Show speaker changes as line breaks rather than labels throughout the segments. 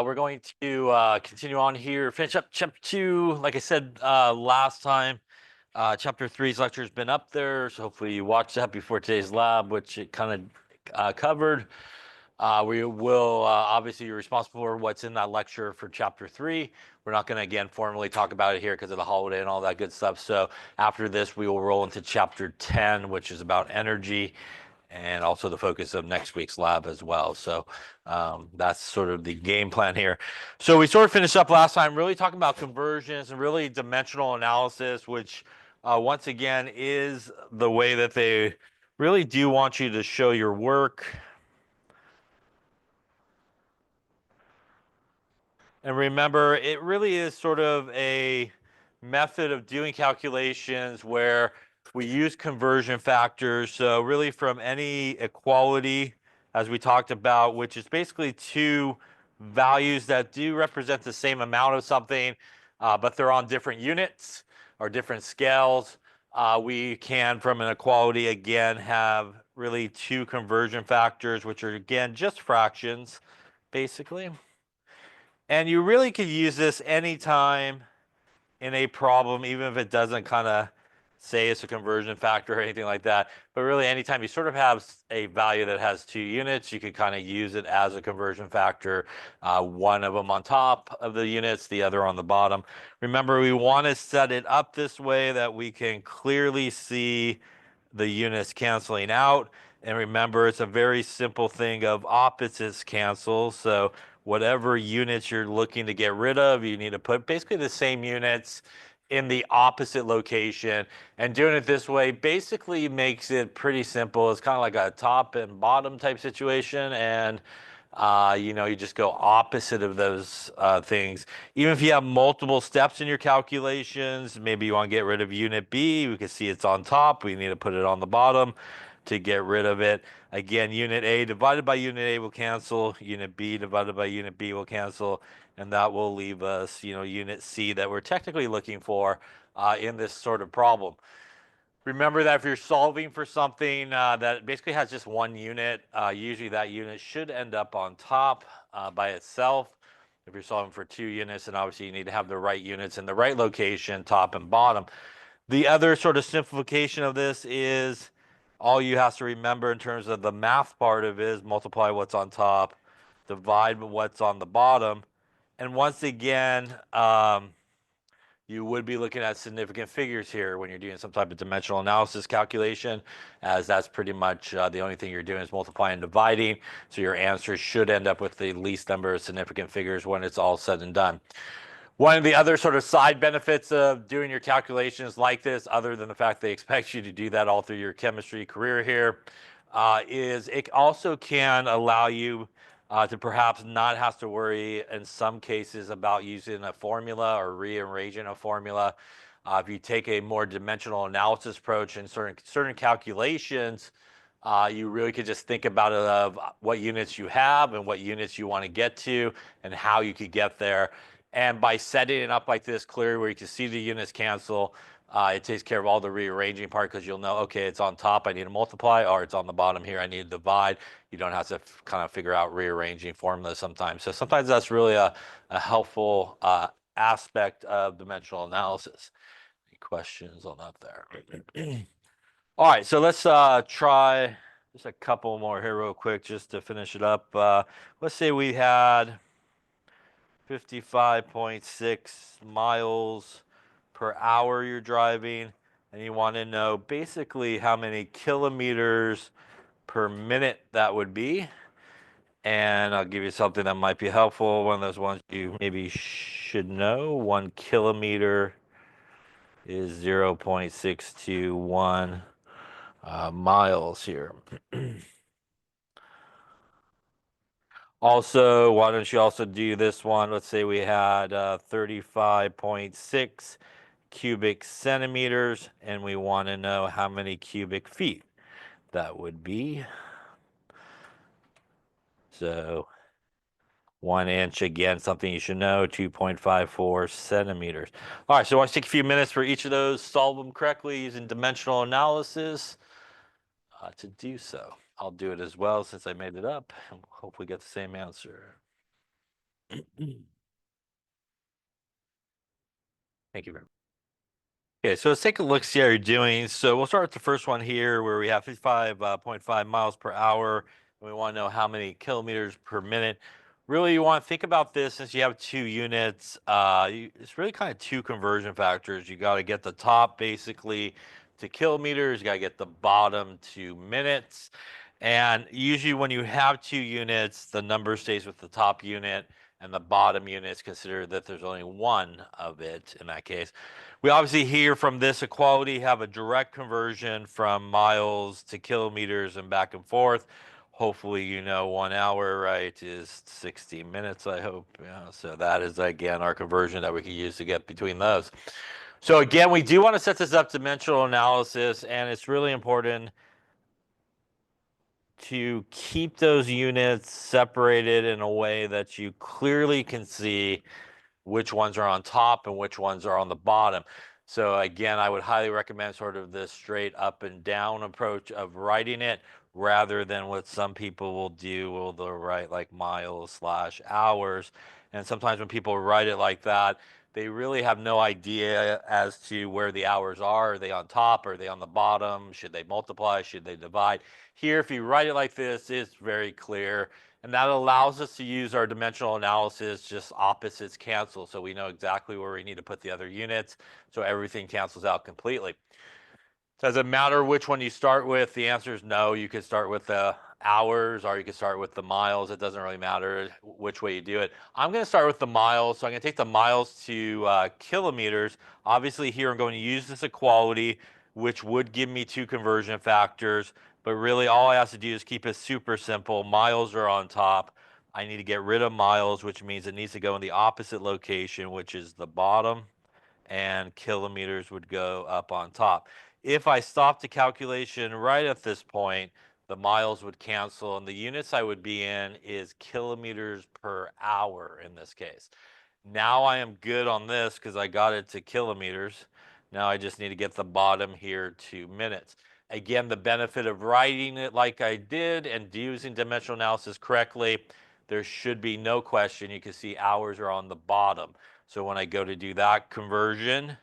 We're going to continue on here, finish up chapter 2. Like I said last time, chapter 3's lecture has been up there, so hopefully you watched that before today's lab, which it kind of covered. We will obviously you're responsible for what's in that lecture for chapter 3. We're not going to again formally talk about it here because of the holiday and all that good stuff. So after this, we will roll into chapter 10, which is about energy, and also the focus of next week's lab as well. So that's sort of the game plan here. So we sort of finished up last time really talking about conversions and really dimensional analysis, which once again is the way that they really do want you to show your work. And remember, it really is sort of a method of doing calculations where we use conversion factors. So really from any equality, as we talked about, which is basically two values that do represent the same amount of something, but they're on different units or different scales. We can, from an equality, again, have really two conversion factors, which are, again, just fractions, basically. And you really could use this anytime in a problem, even if it doesn't kind of say it's a conversion factor or anything like that. But really, anytime you sort of have a value that has two units, you could kind of use it as a conversion factor. One of them on top of the units, the other on the bottom. Remember, we want to set it up this way that we can clearly see the units canceling out. And remember, it's a very simple thing of opposites cancel. So whatever units you're looking to get rid of, you need to put basically the same units in the opposite location. And doing it this way basically makes it pretty simple. It's kind of like a top and bottom type situation. And you just go opposite of those things. Even if you have multiple steps in your calculations, maybe you want to get rid of unit B, we can see it's on top. We need to put it on the bottom to get rid of it. Again, unit A divided by unit A will cancel. Unit B divided by unit B will cancel. And that will leave us, unit C that we're technically looking for in this sort of problem. Remember that if you're solving for something that basically has just one unit, usually that unit should end up on top by itself. If you're solving for two units, then obviously you need to have the right units in the right location, top and bottom. The other sort of simplification of this is all you have to remember in terms of the math part of it is multiply what's on top, divide what's on the bottom. And once again, you would be looking at significant figures here when you're doing some type of dimensional analysis calculation, as that's pretty much the only thing you're doing is multiplying and dividing. So your answer should end up with the least number of significant figures when it's all said and done. One of the other sort of side benefits of doing your calculations like this, other than the fact they expect you to do that all through your chemistry career here, is it also can allow you to perhaps not have to worry in some cases about using a formula or rearranging a formula. If you take a more dimensional analysis approach in certain calculations, you really could just think about it of what units you have and what units you want to get to and how you could get there. And by setting it up like this clearly where you can see the units cancel, it takes care of all the rearranging part because you'll know, okay, it's on top, I need to multiply, or it's on the bottom here, I need to divide. You don't have to kind of figure out rearranging formulas sometimes. So sometimes that's really a helpful aspect of dimensional analysis. Any questions on that there? All right, so let's try just a couple more here real quick just to finish it up. Let's say we had 55.6 miles per hour you're driving, and you want to know basically how many kilometers per minute that would be. And I'll give you something that might be helpful. One of those ones you maybe should know. 1 kilometer is 0.621 miles here. Also, why don't you also do this one? Let's say we had 35.6 cubic centimeters, and we want to know how many cubic feet that would be. So 1 inch, again, something you should know, 2.54 centimeters. All right, so I want to take a few minutes for each of those, solve them correctly using dimensional analysis to do so. I'll do it as well since I made it up and hopefully get the same answer. Thank you very much. Okay, so let's take a look, see how you're doing. So we'll start with the first one here where we have 55.5 miles per hour. And we want to know how many kilometers per minute. Really, you want to think about this since you have two units. It's really kind of two conversion factors. You got to get the top basically to kilometers. You got to get the bottom to minutes. And usually when you have two units, the number stays with the top unit and the bottom units consider that there's only one of it in that case. We obviously here from this equality have a direct conversion from miles to kilometers and back and forth. Hopefully, you know, 1 hour, right, is 60 minutes, I hope. Yeah, so that is, again, our conversion that we can use to get between those. So again, we do want to set this up dimensional analysis, and it's really important to keep those units separated in a way that you clearly can see which ones are on top and which ones are on the bottom. So again, I would highly recommend sort of this straight up and down approach of writing it rather than what some people will do. Well, they'll write like miles slash hours. And sometimes when people write it like that, they really have no idea as to where the hours are. Are they on top? Are they on the bottom? Should they multiply? Should they divide? Here, if you write it like this, it's very clear. And that allows us to use our dimensional analysis, just opposites cancel. So we know exactly where we need to put the other units. So everything cancels out completely. Does it matter which one you start with? The answer is no. You could start with the hours or you could start with the miles. It doesn't really matter which way you do it. I'm going to start with the miles. So I'm going to take the miles to kilometers. Obviously here I'm going to use this equality, which would give me two conversion factors. But really all I have to do is keep it super simple. Miles are on top. I need to get rid of miles, which means it needs to go in the opposite location, which is the bottom, and kilometers would go up on top. If I stopped the calculation right at this point, the miles would cancel, and the units I would be in is kilometers per hour in this case. Now I am good on this because I got it to kilometers. Now I just need to get the bottom here to minutes. Again, the benefit of writing it like I did and using dimensional analysis correctly, there should be no question. You can see hours are on the bottom. So when I go to do that conversion,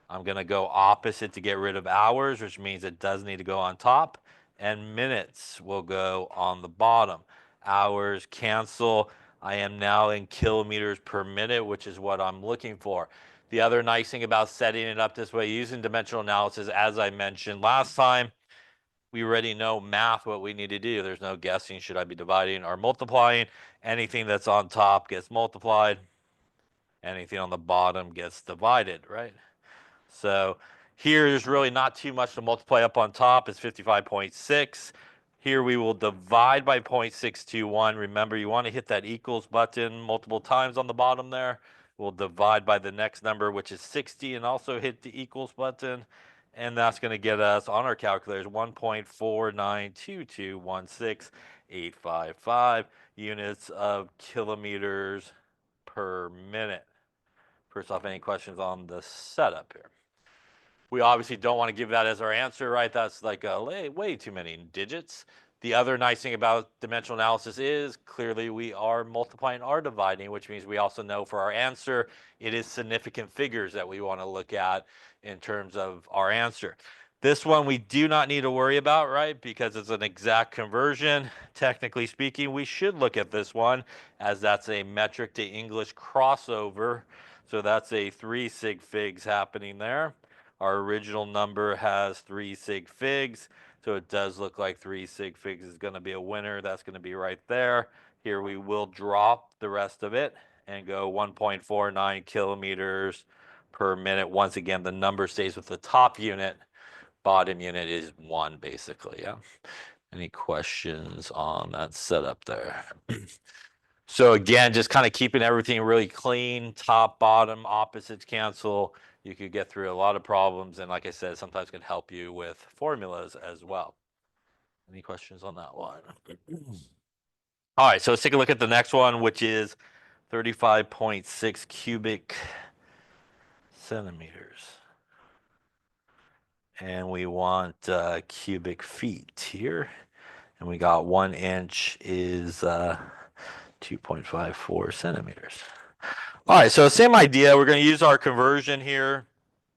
I'm going to go opposite to get rid of hours, which means it does need to go on top, and minutes will go on the bottom. Hours cancel. I am now in kilometers per minute, which is what I'm looking for. The other nice thing about setting it up this way, using dimensional analysis, as I mentioned last time, we already know math what we need to do. There's no guessing, should I be dividing or multiplying? Anything that's on top gets multiplied. Anything on the bottom gets divided, right? So here there's really not too much to multiply up on top. It's 55.6. Here we will divide by 0.621. Remember, you want to hit that equals button multiple times on the bottom there. We'll divide by the next number, which is 60, and also hit the equals button. And that's going to get us on our calculators 1.492216.855 units of kilometers per minute. First off, any questions on the setup here? We obviously don't want to give that as our answer, right? That's like way too many digits. The other nice thing about dimensional analysis is clearly we are multiplying or dividing, which means we also know for our answer, it is significant figures that we want to look at in terms of our answer. This one we do not need to worry about, right? Because it's an exact conversion. Technically speaking, we should look at this one as that's a metric to English crossover. So that's a 3 sig figs happening there. Our original number has 3 sig figs, so it does look like 3 sig figs is going to be a winner. That's going to be right there. Here we will drop the rest of it and go 1.49 kilometers per minute. Once again, the number stays with the top unit. Bottom unit is 1, basically. Yeah. Any questions on that setup there? So again, just kind of keeping everything really clean, top, bottom, opposites cancel. You could get through a lot of problems, and like I said, sometimes can help you with formulas as well. Any questions on that one? All right, so let's take a look at the next one, which is 35.6 cubic centimeters. And we want cubic feet here. And we got 1 inch is 2.54 centimeters. All right, so same idea. We're going to use our conversion here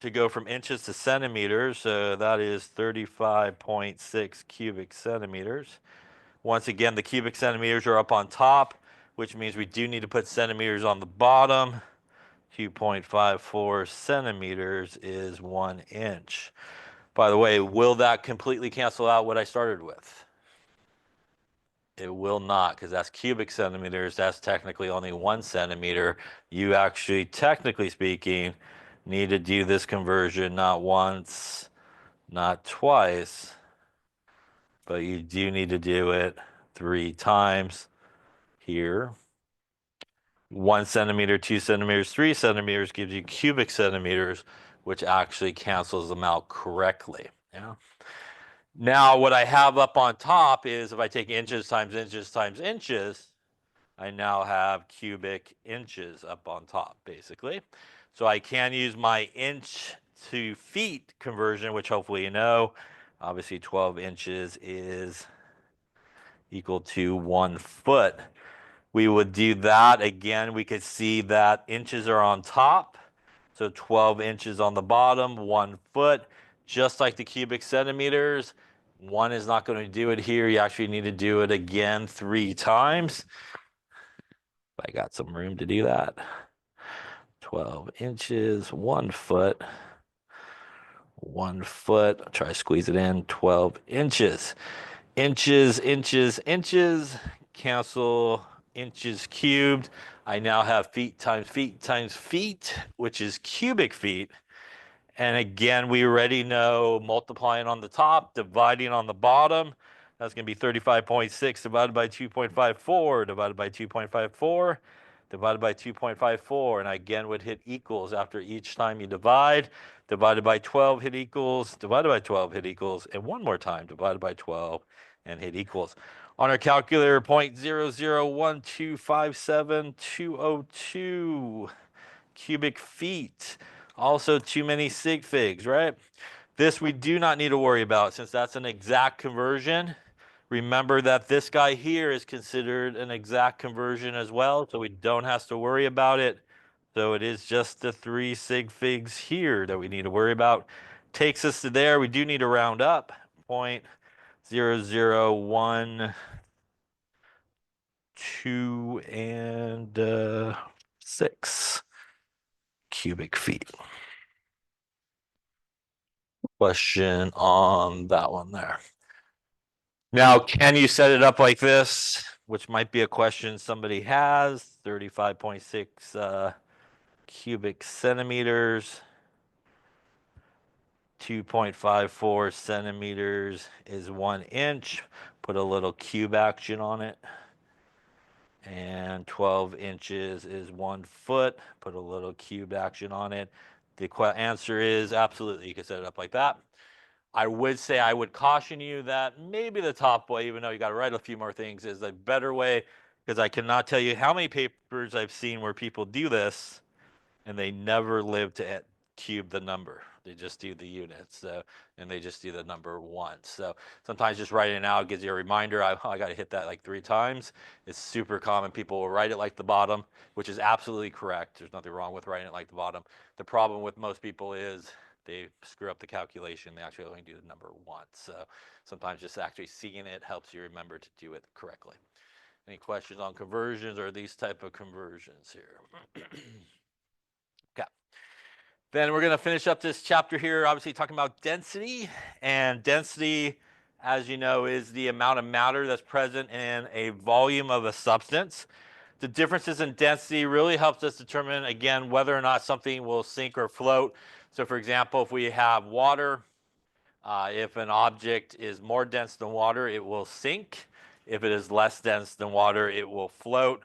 to go from inches to centimeters. So that is 35.6 cubic centimeters. Once again, the cubic centimeters are up on top, which means we do need to put centimeters on the bottom. 2.54 centimeters is 1 inch. By the way, will that completely cancel out what I started with? It will not, because that's cubic centimeters. That's technically only 1 centimeter. You actually, technically speaking, need to do this conversion not once, not twice, but you do need to do it 3 times here. 1 centimeter, 2 centimeters, 3 centimeters gives you cubic centimeters, which actually cancels them out correctly. Yeah. Now, what I have up on top is if I take inches times inches times inches, I now have cubic inches up on top, basically. So I can use my inch to feet conversion, which hopefully you know. Obviously, 12 inches is equal to 1 foot. We would do that again. We could see that inches are on top. So 12 inches on the bottom, 1 foot, just like the cubic centimeters. 1 is not going to do it here. You actually need to do it again 3 times. I got some room to do that. 12 inches, 1 foot. 1 foot. I'll try to squeeze it in. 12 inches. Inches, inches, inches. Cancel inches cubed. I now have feet times feet times feet, which is cubic feet. And again, we already know multiplying on the top, dividing on the bottom. That's going to be 35.6 divided by 2.54 divided by 2.54 divided by 2.54. And I again would hit equals after each time you divide. Divided by 12, hit equals. Divided by 12, hit equals. And one more time, divided by 12 and hit equals. On our calculator, 0.001257,202 cubic feet. Also too many sig figs, right? This we do not need to worry about since that's an exact conversion. Remember that this guy here is considered an exact conversion as well, so we don't have to worry about it. So it is just the 3 sig figs here that we need to worry about. Takes us to there. We do need to round up. 0.0012 and 6 cubic feet. Question on that one there. Now, can you set it up like this? Which might be a question somebody has. 35.6 cubic centimeters. 2.54 centimeters is 1 inch. Put a little cube action on it. And 12 inches is 1 foot. Put a little cube action on it. The answer is absolutely, you can set it up like that. I would say I would caution you that maybe the top way, even though you got to write a few more things, is a better way, because I cannot tell you how many papers I've seen where people do this and they never live to cube the number. They just do the units, and they just do the number once. So sometimes just writing it out gives you a reminder. I got to hit that like 3 times. It's super common. People will write it like the bottom, which is absolutely correct. There's nothing wrong with writing it like the bottom. The problem with most people is they screw up the calculation. They actually only do the number once. So sometimes just actually seeing it helps you remember to do it correctly. Any questions on conversions or these type of conversions here? Okay. Then we're going to finish up this chapter here, obviously talking about density. And density, as you know, is the amount of matter that's present in a volume of a substance. The differences in density really helps us determine, again, whether or not something will sink or float. So for example, if we have water, if an object is more dense than water, it will sink. If it is less dense than water, it will float.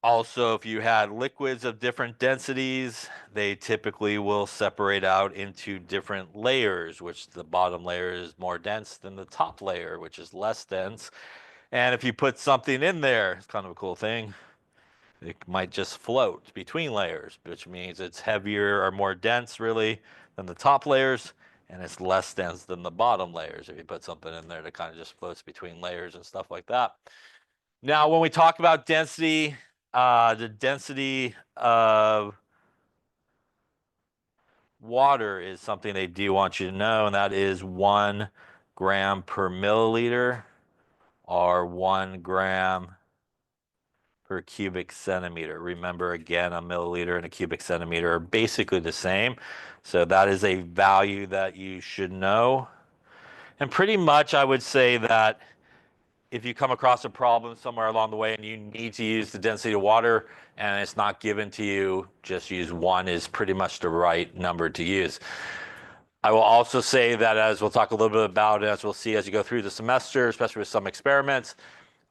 Also, if you had liquids of different densities, they typically will separate out into different layers, which the bottom layer is more dense than the top layer, which is less dense. And if you put something in there, it's kind of a cool thing. It might just float between layers, which means it's heavier or more dense, really, than the top layers, and it's less dense than the bottom layers if you put something in there that kind of just floats between layers and stuff like that. Now, when we talk about density, the density of water is something they do want you to know, and that is 1 gram per milliliter or 1 gram per cubic centimeter. Remember, again, a milliliter and a cubic centimeter are basically the same. So that is a value that you should know. And pretty much I would say that if you come across a problem somewhere along the way and you need to use the density of water and it's not given to you, just use 1 is pretty much the right number to use. I will also say that, as we'll talk a little bit about, as we'll see as you go through the semester, especially with some experiments,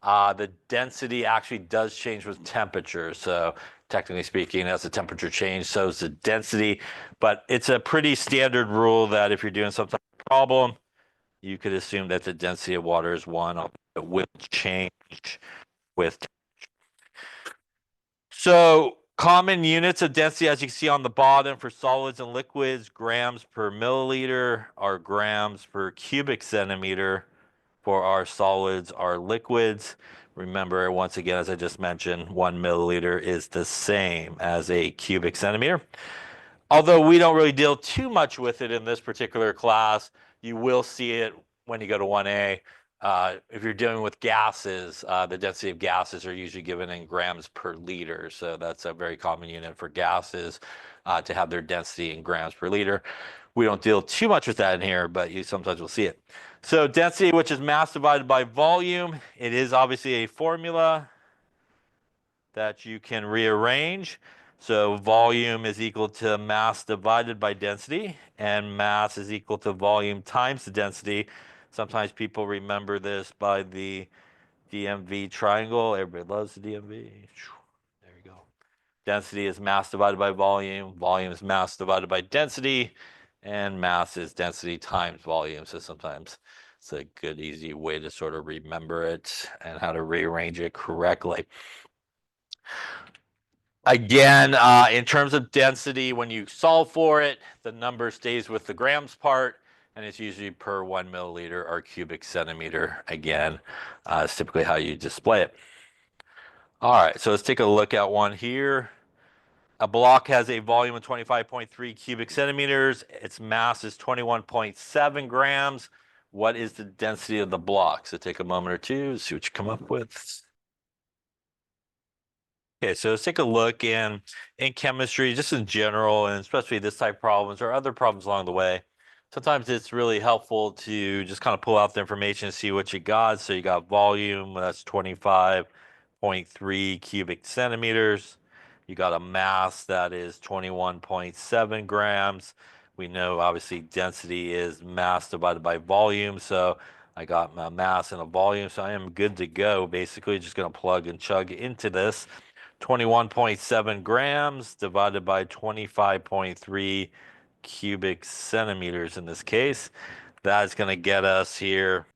the density actually does change with temperature. So technically speaking, as the temperature changes, so is the density. But it's a pretty standard rule that if you're doing some type of problem, you could assume that the density of water is 1. It will change with. So common units of density, as you can see on the bottom, for solids and liquids, grams per milliliter or grams per cubic centimeter. For our solids, our liquids. Remember, once again, as I just mentioned, 1 milliliter is the same as a cubic centimeter. Although we don't really deal too much with it in this particular class, you will see it when you go to 1A. If you're dealing with gases, the density of gases are usually given in grams per liter. So that's a very common unit for gases to have their density in grams per liter. We don't deal too much with that in here, but you sometimes will see it. So density, which is mass divided by volume, it is obviously a formula that you can rearrange. So volume is equal to mass divided by density, and mass is equal to volume times the density. Sometimes people remember this by the DMV triangle. Everybody loves the DMV. There you go. Density is mass divided by volume. Volume is mass divided by density. And mass is density times volume. So sometimes it's a good, easy way to sort of remember it and how to rearrange it correctly. Again, in terms of density, when you solve for it, the number stays with the grams part, and it's usually per 1 milliliter or cubic centimeter. Again, it's typically how you display it. All right, so let's take a look at one here. A block has a volume of 25.3 cubic centimeters. Its mass is 21.7 grams. What is the density of the block? So take a moment or two, see what you come up with. Okay, so let's take a look in chemistry, just in general, and especially this type of problems or other problems along the way. Sometimes it's really helpful to just kind of pull out the information and see what you got. So you got volume, that's 25.3 cubic centimeters. You got a mass that is 21.7 grams. We know obviously density is mass divided by volume. So I got my mass and a volume, so I am good to go. Basically, just going to plug and chug into this. 21.7 grams divided by 25.3 cubic centimeters in this case. That's going to get us here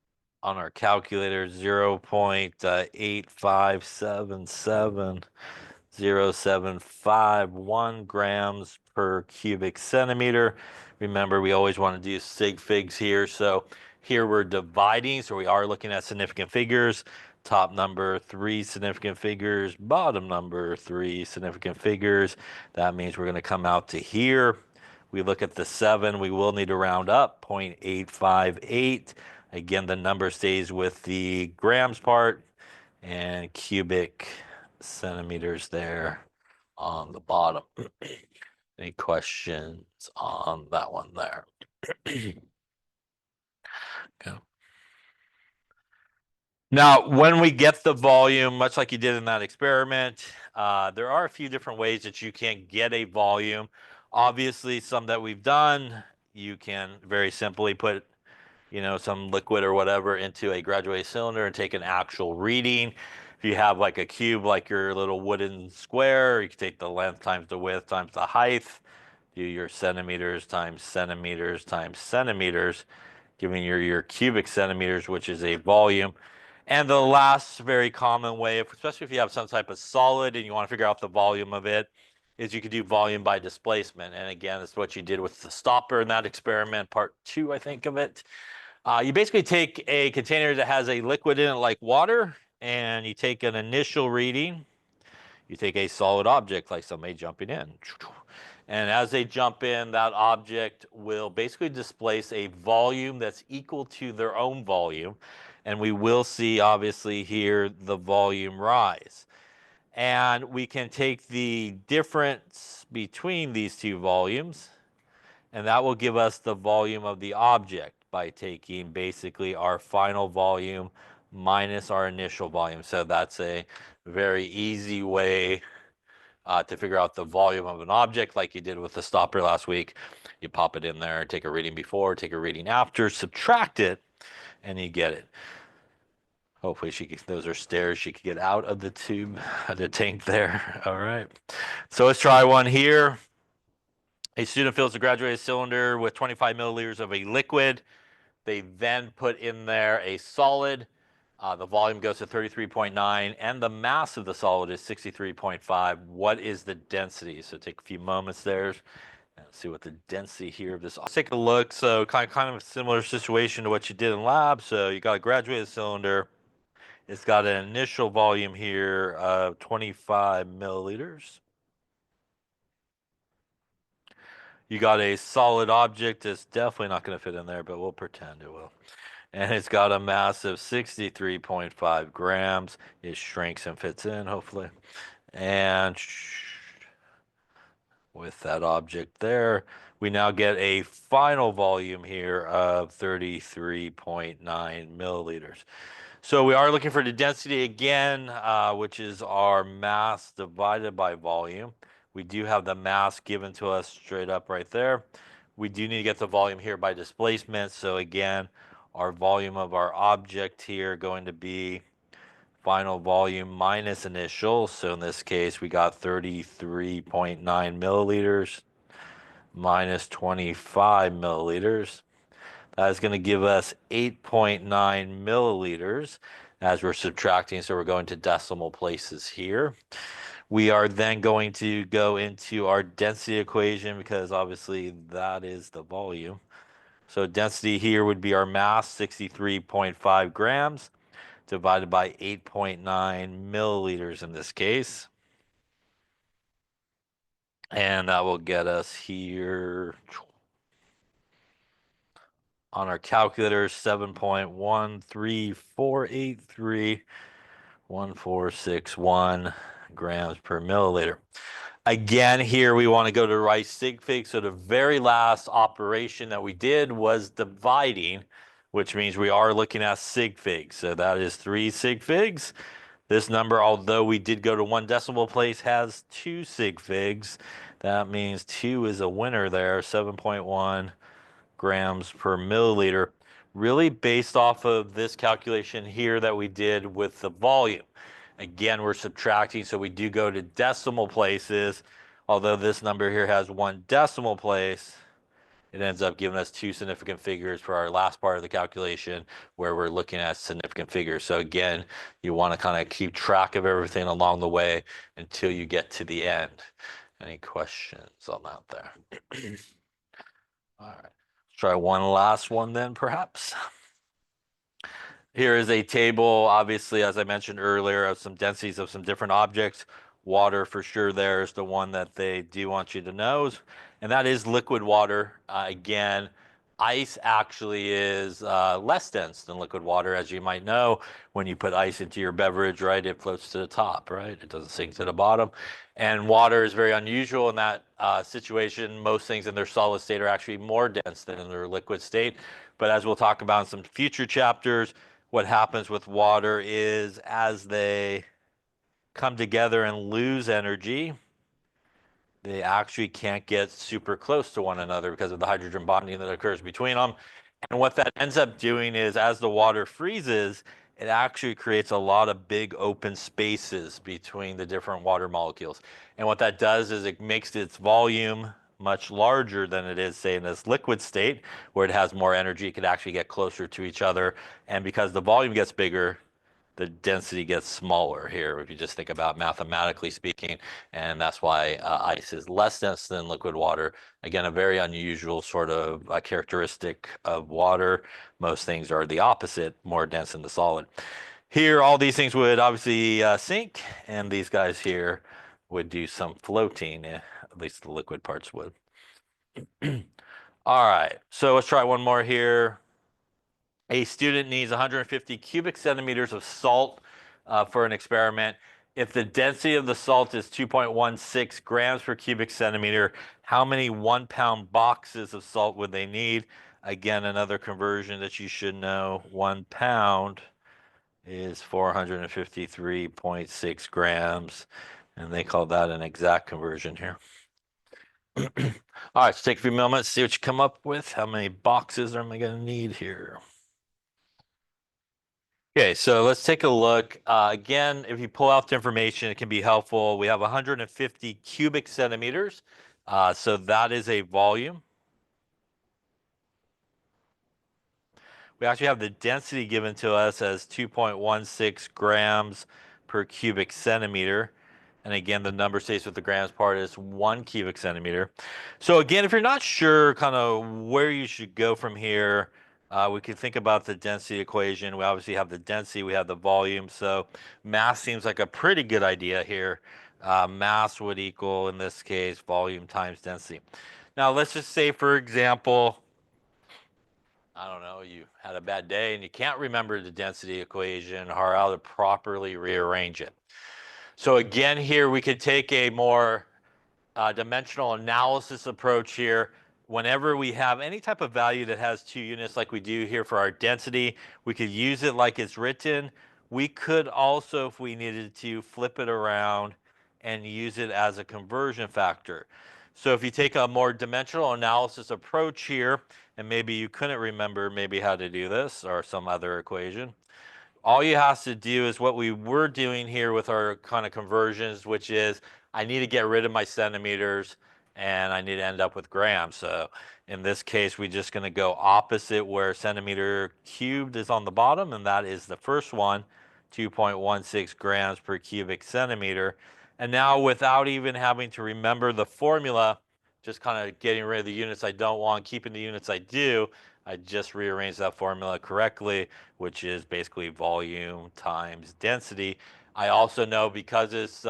on our calculator 0.85770751 grams per cubic centimeter. Remember, we always want to do sig figs here. So here we're dividing, so we are looking at significant figures. Top number 3 significant figures, bottom number 3 significant figures. That means we're going to come out to here. We look at the 7, we will need to round up, 0.858. Again, the number stays with the grams part, and cubic centimeters there on the bottom. Any questions on that one there? Okay. Now, when we get the volume, much like you did in that experiment, there are a few different ways that you can get a volume. Obviously, some that we've done, you can very simply put, some liquid or whatever into a graduated cylinder and take an actual reading. If you have like a cube, like your little wooden square, you can take the length times the width times the height, do your centimeters times centimeters times centimeters, giving your cubic centimeters, which is a volume. And the last very common way, especially if you have some type of solid and you want to figure out the volume of it, is you could do volume by displacement. And again, that's what you did with the stopper in that experiment, part 2, I think, of it. You basically take a container that has a liquid in it like water, and you take an initial reading. You take a solid object like somebody jumping in. And as they jump in, that object will basically displace a volume that's equal to their own volume. And we will see, obviously, here the volume rise. And we can take the difference between these two volumes, and that will give us the volume of the object by taking basically our final volume minus our initial volume. So that's a very easy way to figure out the volume of an object, like you did with the stopper last week. You pop it in there, take a reading before, take a reading after, subtract it, and you get it. Hopefully those are stairs she could get out of the tube, the tank there. All right. So let's try one here. A student fills a graduated cylinder with 25 milliliters of a liquid. They then put in there a solid. The volume goes to 33.9, and the mass of the solid is 63.5. What is the density? So take a few moments there and see what the density here of this. Let's take a look. So kind of a similar situation to what you did in lab. So you got a graduated cylinder. It's got an initial volume here of 25 milliliters. You got a solid object that's definitely not going to fit in there, but we'll pretend it will. And it's got a mass of 63.5 grams. It shrinks and fits in, hopefully. And with that object there, we now get a final volume here of 33.9 milliliters. So we are looking for the density again, which is our mass divided by volume. We do have the mass given to us straight up right there. We do need to get the volume here by displacement. So again, our volume of our object here going to be final volume minus initial. So in this case, we got 33.9 milliliters minus 25 milliliters. That is going to give us 8.9 milliliters as we're subtracting. So we're going to decimal places here. We are then going to go into our density equation because obviously that is the volume. So density here would be our mass, 63.5 grams, divided by 8.9 milliliters in this case. And that will get us here on our calculator, 7.134831461 grams per milliliter. Again, here we want to go to right sig fig. So the very last operation that we did was dividing, which means we are looking at sig figs. So that is 3 sig figs. This number, although we did go to 1 decimal place, has 2 sig figs. That means 2 is a winner there, 7.1 grams per milliliter, really based off of this calculation here that we did with the volume. Again, we're subtracting, so we do go to decimal places. Although this number here has 1 decimal place, it ends up giving us 2 significant figures for our last part of the calculation where we're looking at significant figures. So again, you want to kind of keep track of everything along the way until you get to the end. Any questions on that there? All right. Let's try one last one then, perhaps. Here is a table, obviously, as I mentioned earlier, of some densities of some different objects. Water, for sure, there is the one that they do want you to know, and that is liquid water. Again, ice actually is less dense than liquid water, as you might know. When you put ice into your beverage, right, it floats to the top, right? It doesn't sink to the bottom. And water is very unusual in that situation. Most things in their solid state are actually more dense than in their liquid state. But as we'll talk about in some future chapters, what happens with water is as they come together and lose energy, they actually can't get super close to one another because of the hydrogen bonding that occurs between them. And what that ends up doing is as the water freezes, it actually creates a lot of big open spaces between the different water molecules. And what that does is it makes its volume much larger than it is, say, in this liquid state, where it has more energy. It could actually get closer to each other. And because the volume gets bigger, the density gets smaller here, if you just think about mathematically speaking. And that's why ice is less dense than liquid water. Again, a very unusual sort of characteristic of water. Most things are the opposite, more dense than the solid. Here, all these things would obviously sink, and these guys here would do some floating. At least the liquid parts would. All right, so let's try one more here. A student needs 150 cubic centimeters of salt for an experiment. If the density of the salt is 2.16 grams per cubic centimeter, how many 1 pound boxes of salt would they need? Again, another conversion that you should know. 1 pound is 453.6 grams, and they call that an exact conversion here. All right, so take a few moments, see what you come up with. How many boxes am I going to need here? Okay, so let's take a look. Again, if you pull out the information, it can be helpful. We have 150 cubic centimeters. So that is a volume. We actually have the density given to us as 2.16 grams per cubic centimeter. And again, the number stays with the grams part is 1 cubic centimeter. So again, if you're not sure kind of where you should go from here, we could think about the density equation. We obviously have the density, we have the volume. So mass seems like a pretty good idea here. Mass would equal, in this case, volume times density. Now, let's just say, for example, I don't know, you had a bad day and you can't remember the density equation or how to properly rearrange it. So again, here we could take a more dimensional analysis approach here. Whenever we have any type of value that has 2 units like we do here for our density, we could use it like it's written. We could also, if we needed to, flip it around and use it as a conversion factor. So if you take a more dimensional analysis approach here, and maybe you couldn't remember maybe how to do this or some other equation, all you have to do is what we were doing here with our kind of conversions, which is I need to get rid of my centimeters and I need to end up with grams. So in this case, we're just going to go opposite where centimeter cubed is on the bottom, and that is the first one, 2.16 grams per cubic centimeter. And now without even having to remember the formula, just kind of getting rid of the units I don't want, keeping the units I do, I just rearrange that formula correctly, which is basically volume times density. I also know, because it's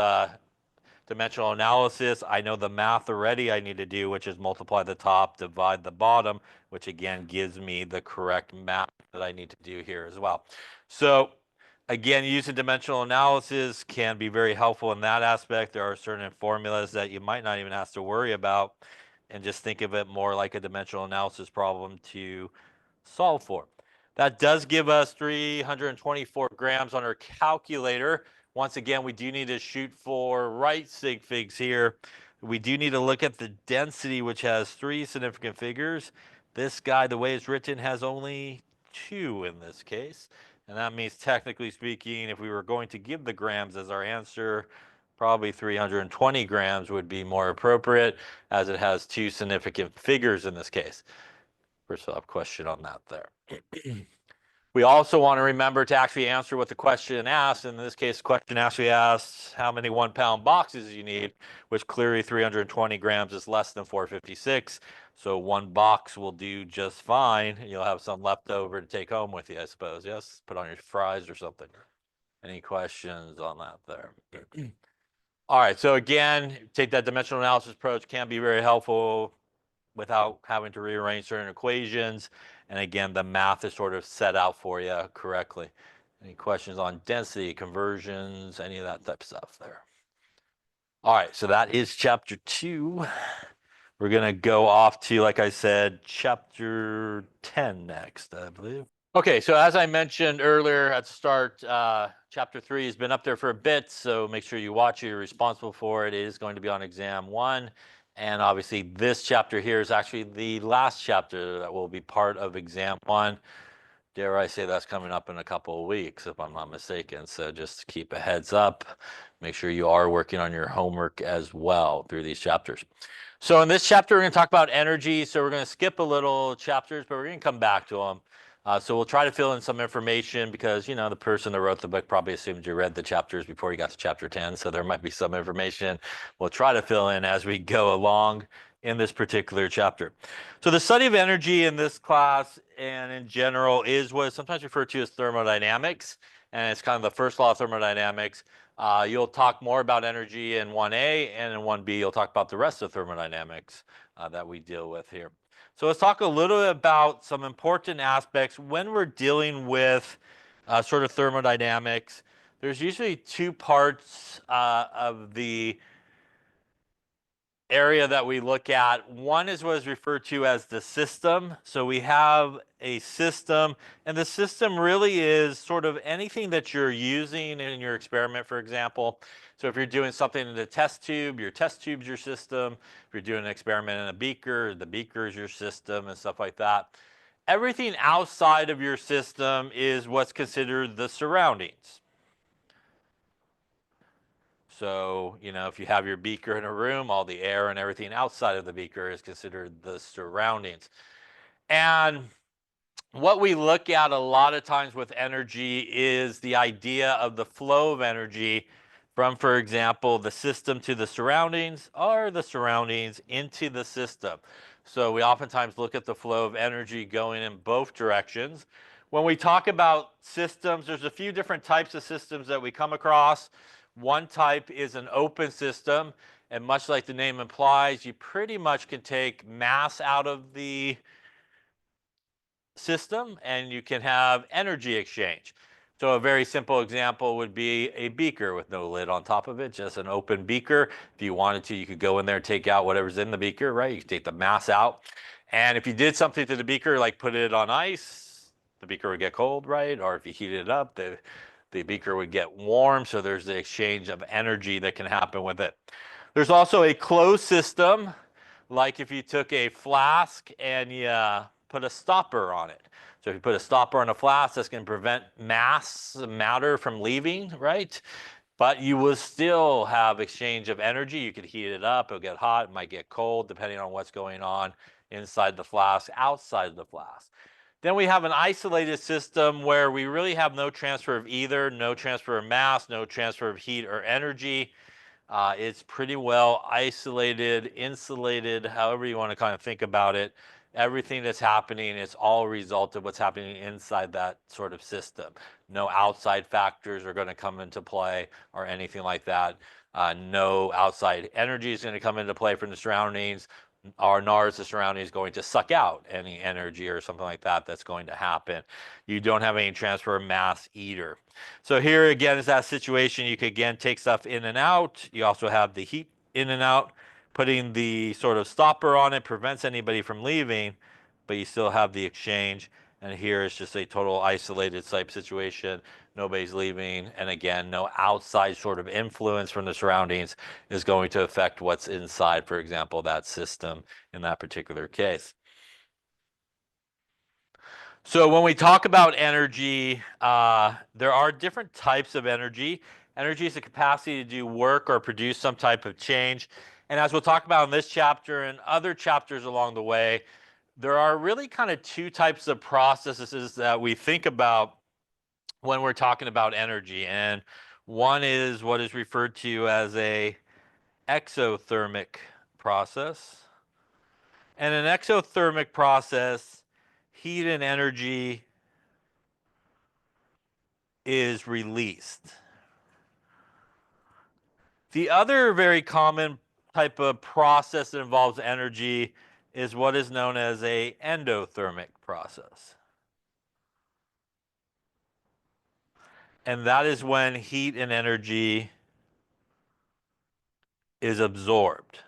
dimensional analysis, I know the math already I need to do, which is multiply the top, divide the bottom, which again gives me the correct math that I need to do here as well. So again, using dimensional analysis can be very helpful in that aspect. There are certain formulas that you might not even have to worry about, and just think of it more like a dimensional analysis problem to solve for. That does give us 324 grams on our calculator. Once again, we do need to shoot for right sig figs here. We do need to look at the density, which has 3 significant figures. This guy, the way it's written, has only 2 in this case. And that means, technically speaking, if we were going to give the grams as our answer, probably 320 grams would be more appropriate, as it has 2 significant figures in this case. First off, question on that there. We also want to remember to actually answer what the question asks. In this case, the question actually asks how many 1 pound boxes you need, which clearly 320 grams is less than 456. So 1 box will do just fine. You'll have some left over to take home with you, I suppose. Yes, put on your fries or something. Any questions on that there? All right, so again, take that dimensional analysis approach, can be very helpful without having to rearrange certain equations. And again, the math is sort of set out for you correctly. Any questions on density, conversions, any of that type of stuff there? All right, so that is chapter 2. We're going to go off to, like I said, chapter 10 next, I believe. Okay, so as I mentioned earlier at the start, chapter 3 has been up there for a bit, so make sure you watch it. You're responsible for it. It is going to be on exam 1. And obviously, this chapter here is actually the last chapter that will be part of exam 1. Dare I say that's coming up in a couple of weeks, if I'm not mistaken. So just keep a heads up. Make sure you are working on your homework as well through these chapters. So in this chapter, we're going to talk about energy. So we're going to skip a little chapters, but we're going to come back to them. So we'll try to fill in some information because, you know, the person that wrote the book probably assumed you read the chapters before you got to chapter 10. So there might be some information we'll try to fill in as we go along in this particular chapter. So the study of energy in this class and in general is what is sometimes referred to as thermodynamics. and it's kind of the first law of thermodynamics. You'll talk more about energy in 1A, and in 1B, you'll talk about the rest of thermodynamics that we deal with here. So let's talk a little bit about some important aspects when we're dealing with sort of thermodynamics. There's usually two parts of the area that we look at. One is what is referred to as the system. So we have a system, and the system really is sort of anything that you're using in your experiment, for example. So if you're doing something in the test tube, your test tube's your system. If you're doing an experiment in a beaker, the beaker is your system, and stuff like that. Everything outside of your system is what's considered the surroundings. So, if you have your beaker in a room, all the air and everything outside of the beaker is considered the surroundings. And what we look at a lot of times with energy is the idea of the flow of energy from, for example, the system to the surroundings, or the surroundings into the system. So we oftentimes look at the flow of energy going in both directions. When we talk about systems, there's a few different types of systems that we come across. One type is an open system, and much like the name implies, you pretty much can take mass out of the system and you can have energy exchange. So a very simple example would be a beaker with no lid on top of it, just an open beaker. If you wanted to, you could go in there and take out whatever's in the beaker, right? You could take the mass out. And if you did something to the beaker, like put it on ice, the beaker would get cold, right? Or if you heated it up, the beaker would get warm. So there's the exchange of energy that can happen with it. There's also a closed system, like if you took a flask and you put a stopper on it. So if you put a stopper on a flask, that's going to prevent matter from leaving, right? But you will still have exchange of energy. You could heat it up, it'll get hot, it might get cold, depending on what's going on inside the flask, outside of the flask. Then we have an isolated system where we really have no transfer of either, no transfer of mass, no transfer of heat or energy. It's pretty well isolated, insulated, however you want to kind of think about it. Everything that's happening is all a result of what's happening inside that sort of system. No outside factors are going to come into play or anything like that. No outside energy is going to come into play from the surroundings, nor is the surroundings going to suck out any energy or something like that that's going to happen. You don't have any transfer of mass either. So here again is that situation. You could again take stuff in and out. You also have the heat in and out. Putting the sort of stopper on it prevents anybody from leaving, but you still have the exchange. And here it's just a total isolated type situation. Nobody's leaving. And again, no outside sort of influence from the surroundings is going to affect what's inside, for example, that system in that particular case. So when we talk about energy, there are different types of energy. Energy is the capacity to do work or produce some type of change. And as we'll talk about in this chapter and other chapters along the way, there are really kind of two types of processes that we think about when we're talking about energy. And one is what is referred to as a exothermic process. And an exothermic process, heat and energy is released. The other very common type of process that involves energy is what is known as a endothermic process. And that is when heat and energy is absorbed.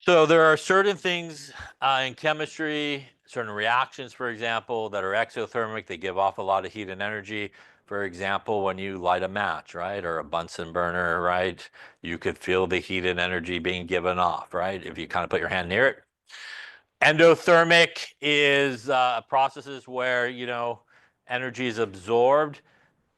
So there are certain things in chemistry, certain reactions, for example, that are exothermic. They give off a lot of heat and energy. For example, when you light a match, right, or a Bunsen burner, right, you could feel the heat and energy being given off, right, if you kind of put your hand near it. Endothermic is processes where, energy is absorbed.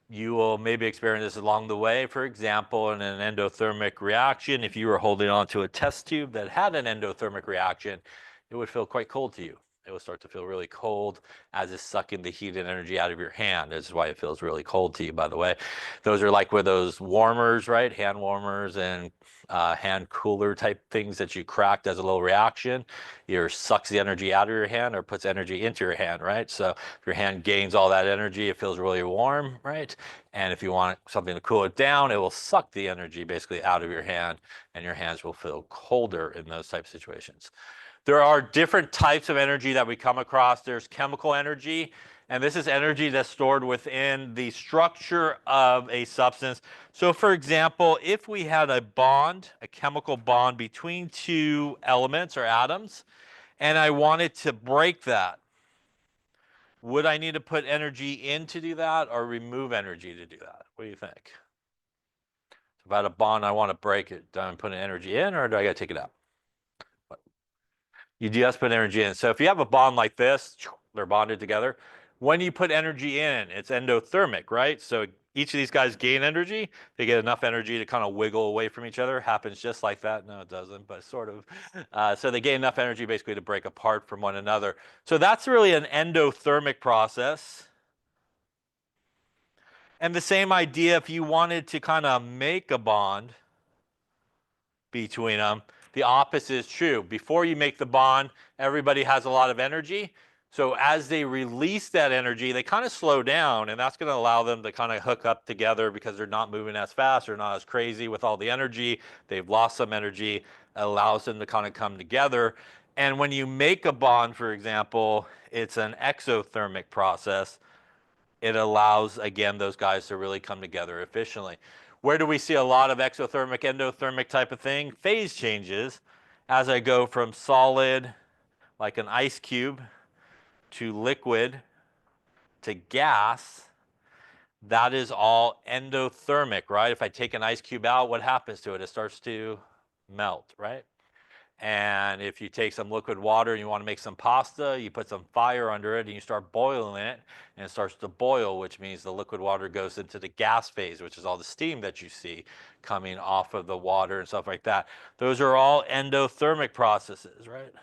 You will maybe experience this along the way. For example, in an endothermic reaction, if you were holding on to a test tube that had an endothermic reaction, it would feel quite cold to you. It will start to feel really cold as it's sucking the heat and energy out of your hand. This is why it feels really cold to you, by the way. Those are like with those warmers, right? Hand warmers and hand cooler type things that you cracked as a little reaction. Either sucks the energy out of your hand or puts energy into your hand, right? So if your hand gains all that energy, it feels really warm, right? And if you want something to cool it down, it will suck the energy basically out of your hand, and your hands will feel colder in those type of situations. There are different types of energy that we come across. There's chemical energy, and this is energy that's stored within the structure of a substance. So for example, if we had a bond, a chemical bond between two elements or atoms, and I wanted to break that, would I need to put energy in to do that or remove energy to do that? What do you think? If I had a bond, I want to break it, do I put energy in or do I got to take it out? You just put energy in. So if you have a bond like this, they're bonded together. When you put energy in, it's endothermic, right? So each of these guys gain energy. They get enough energy to kind of wiggle away from each other. Happens just like that. No, it doesn't, but sort of. So they gain enough energy basically to break apart from one another. So that's really an endothermic process. And the same idea, if you wanted to kind of make a bond between them, the opposite is true. Before you make the bond, everybody has a lot of energy. So as they release that energy, they kind of slow down, and that's going to allow them to kind of hook up together because they're not moving as fast or not as crazy with all the energy. They've lost some energy. It allows them to kind of come together. And when you make a bond, for example, it's an exothermic process. It allows, again, those guys to really come together efficiently. Where do we see a lot of exothermic, endothermic type of thing? Phase changes as I go from solid, like an ice cube, to liquid, to gas. That is all endothermic, right? If I take an ice cube out, what happens to it? It starts to melt, right? And if you take some liquid water and you want to make some pasta, you put some fire under it and you start boiling it, and it starts to boil, which means the liquid water goes into the gas phase, which is all the steam that you see coming off of the water and stuff like that. Those are all endothermic processes, right?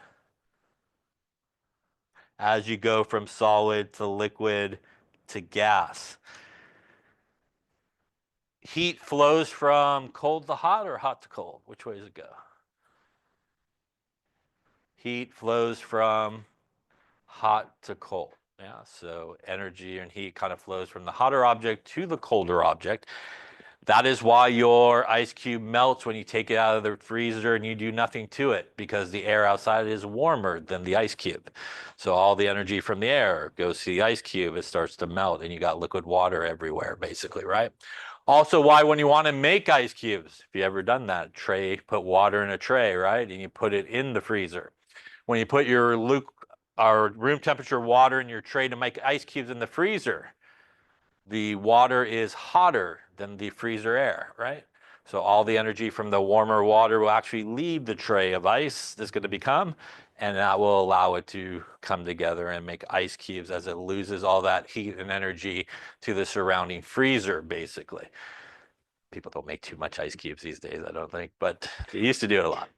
As you go from solid to liquid to gas. Heat flows from cold to hot or hot to cold? Which way does it go? Heat flows from hot to cold. Yeah, so energy and heat kind of flows from the hotter object to the colder object. That is why your ice cube melts when you take it out of the freezer and you do nothing to it, because the air outside is warmer than the ice cube. So all the energy from the air goes to the ice cube, it starts to melt, and you got liquid water everywhere, basically, right? Also, why when you want to make ice cubes, if you ever done that, put water in a tray, right? And you put it in the freezer. When you put your room temperature water in your tray to make ice cubes in the freezer, the water is hotter than the freezer air, right? So all the energy from the warmer water will actually leave the tray of ice that's going to become, and that will allow it to come together and make ice cubes as it loses all that heat and energy to the surrounding freezer, basically. People don't make too much ice cubes these days, I don't think, but they used to do it a lot.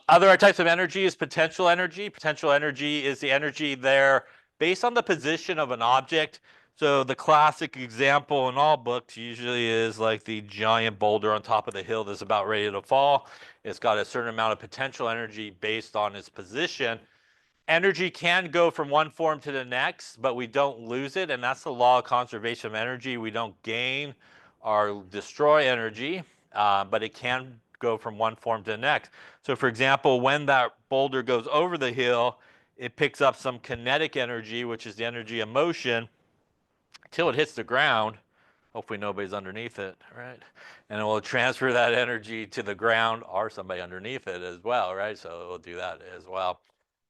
Other types of energy is potential energy. Potential energy is the energy there based on the position of an object. So the classic example in all books usually is like the giant boulder on top of the hill that's about ready to fall. It's got a certain amount of potential energy based on its position. Energy can go from one form to the next, but we don't lose it, and that's the law of conservation of energy. We don't gain or destroy energy, but it can go from one form to the next. So for example, when that boulder goes over the hill, it picks up some kinetic energy, which is the energy of motion, until it hits the ground. Hopefully nobody's underneath it, right? And it will transfer that energy to the ground or somebody underneath it as well, right? So it will do that as well.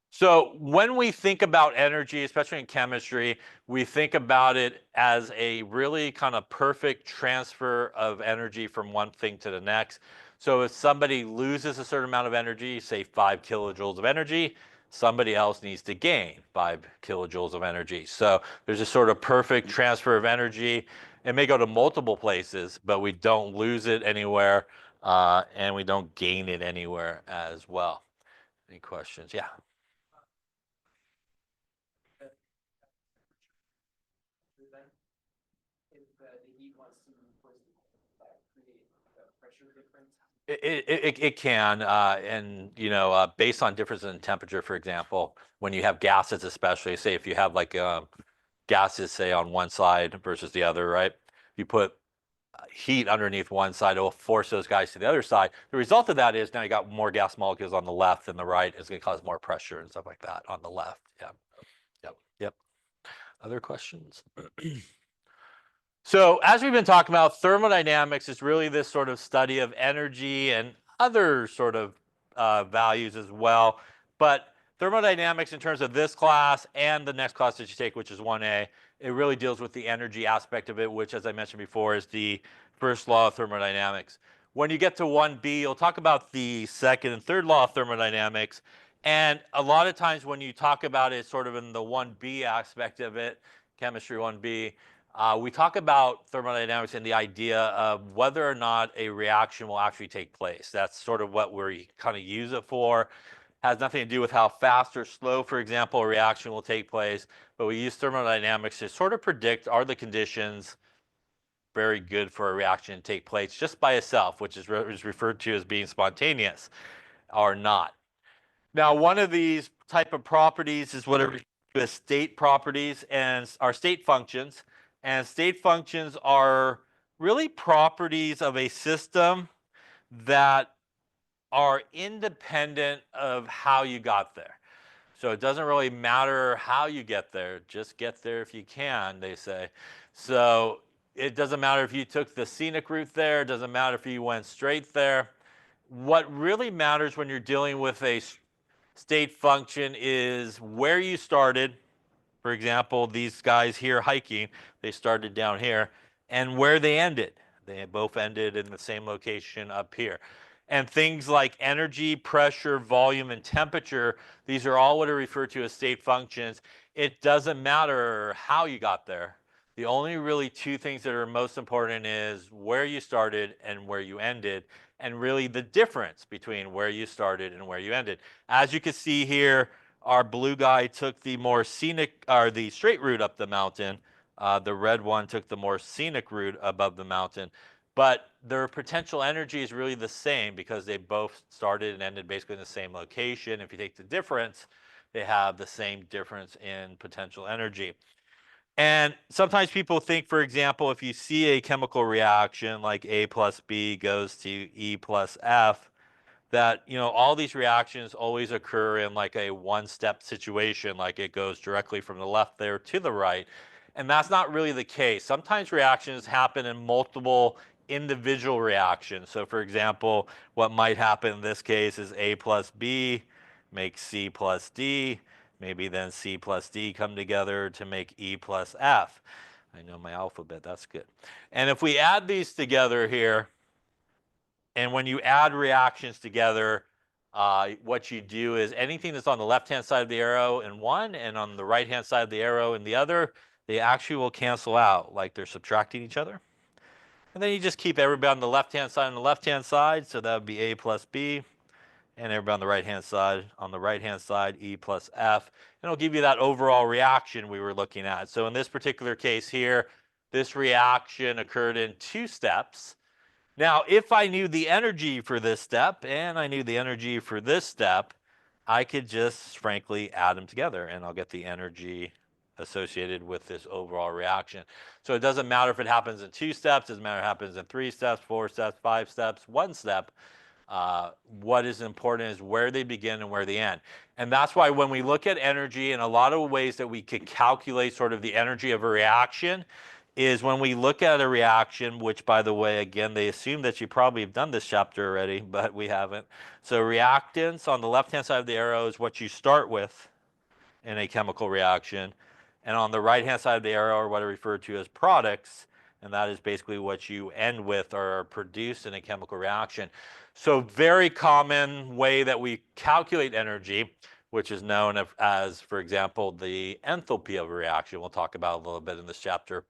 So when we think about energy, especially in chemistry, we think about it as a really kind of perfect transfer of energy from one thing to the next. So if somebody loses a certain amount of energy, say 5 kilojoules of energy, somebody else needs to gain 5 kilojoules of energy. So there's a sort of perfect transfer of energy. It may go to multiple places, but we don't lose it anywhere, and we don't gain it anywhere as well. Any questions? Yeah. It can, and based on differences in temperature, for example, when you have gases, especially, say if you have like gases, say on one side versus the other, right? You put heat underneath one side, it will force those guys to the other side. The result of that is now you got more gas molecules on the left than the right. It's going to cause more pressure and stuff like that on the left. Yeah. Yep. Other questions? So as we've been talking about, thermodynamics is really this sort of study of energy and other sort of values as well. But thermodynamics in terms of this class and the next class that you take, which is 1A, it really deals with the energy aspect of it, which, as I mentioned before, is the first law of thermodynamics. When you get to 1B, you'll talk about the second and third law of thermodynamics. And a lot of times when you talk about it sort of in the 1B aspect of it, chemistry 1B, we talk about thermodynamics and the idea of whether or not a reaction will actually take place. That's sort of what we kind of use it for. Has nothing to do with how fast or slow, for example, a reaction will take place, but we use thermodynamics to sort of predict, are the conditions very good for a reaction to take place just by itself, which is referred to as being spontaneous, or not. Now, one of these type of properties is what are the state properties and are state functions. And state functions are really properties of a system that are independent of how you got there. So it doesn't really matter how you get there, just get there if you can, they say. So it doesn't matter if you took the scenic route there, it doesn't matter if you went straight there. What really matters when you're dealing with a state function is where you started. For example, these guys here hiking, they started down here, and where they ended. They both ended in the same location up here. And things like energy, pressure, volume, and temperature, these are all what are referred to as state functions. It doesn't matter how you got there. The only really two things that are most important is where you started and where you ended, and really the difference between where you started and where you ended. As you can see here, our blue guy took the more scenic, or the straight route up the mountain. The red one took the more scenic route above the mountain. But their potential energy is really the same because they both started and ended basically in the same location. If you take the difference, they have the same difference in potential energy. And sometimes people think, for example, if you see a chemical reaction like A plus B goes to E plus F, that all these reactions always occur in like a one-step situation, like it goes directly from the left there to the right. And that's not really the case. Sometimes reactions happen in multiple individual reactions. So for example, what might happen in this case is A plus B makes C plus D. Maybe then C plus D come together to make E plus F. I know my alphabet, that's good. And if we add these together here, and when you add reactions together, what you do is anything that's on the left-hand side of the arrow in one and on the right-hand side of the arrow in the other, they actually will cancel out like they're subtracting each other. And then you just keep everybody on the left-hand side, so that would be A plus B, and everybody on the right-hand side, E plus F. And it'll give you that overall reaction we were looking at. So in this particular case here, this reaction occurred in two steps. Now, if I knew the energy for this step and I knew the energy for this step, I could just frankly add them together and I'll get the energy associated with this overall reaction. So it doesn't matter if it happens in two steps, it doesn't matter if it happens in 3 steps, 4 steps, 5 steps, 1 step. What is important is where they begin and where they end. And that's why when we look at energy, and a lot of ways that we could calculate sort of the energy of a reaction is when we look at a reaction, which by the way, again, they assume that you probably have done this chapter already, but we haven't. So reactants on the left-hand side of the arrow is what you start with in a chemical reaction. And on the right-hand side of the arrow are what are referred to as products. And that is basically what you end with or are produced in a chemical reaction. So very common way that we calculate energy, which is known as, for example, the enthalpy of a reaction, we'll talk about a little bit in this chapter,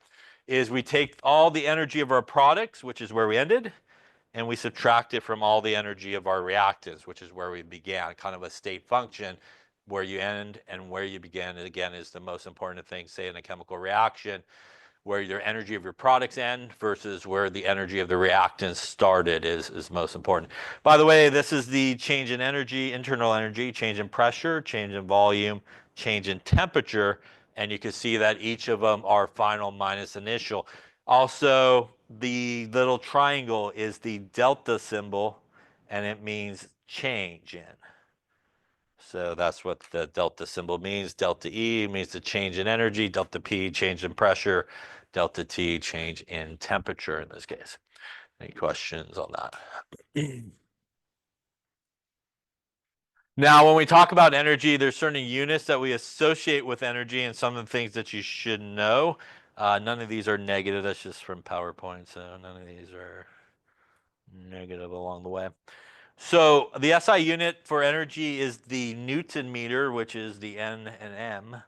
is we take all the energy of our products, which is where we ended, and we subtract it from all the energy of our reactants, which is where we began, kind of a state function. Where you end and where you begin, and again, is the most important thing, say, in a chemical reaction. where your energy of your products end versus where the energy of the reactants started is most important. By the way, this is the change in energy, internal energy, change in pressure, change in volume, change in temperature, and you can see that each of them are final minus initial. Also, the little triangle is the delta symbol, and it means change in. So that's what the delta symbol means. Delta E means the change in energy. Delta P, change in pressure. Delta T, change in temperature in this case. Any questions on that? Now, when we talk about energy, there's certain units that we associate with energy and some of the things that you should know. None of these are negative. That's just from PowerPoint, so none of these are negative along the way. So the SI unit for energy is the Newton meter, which is the N and M.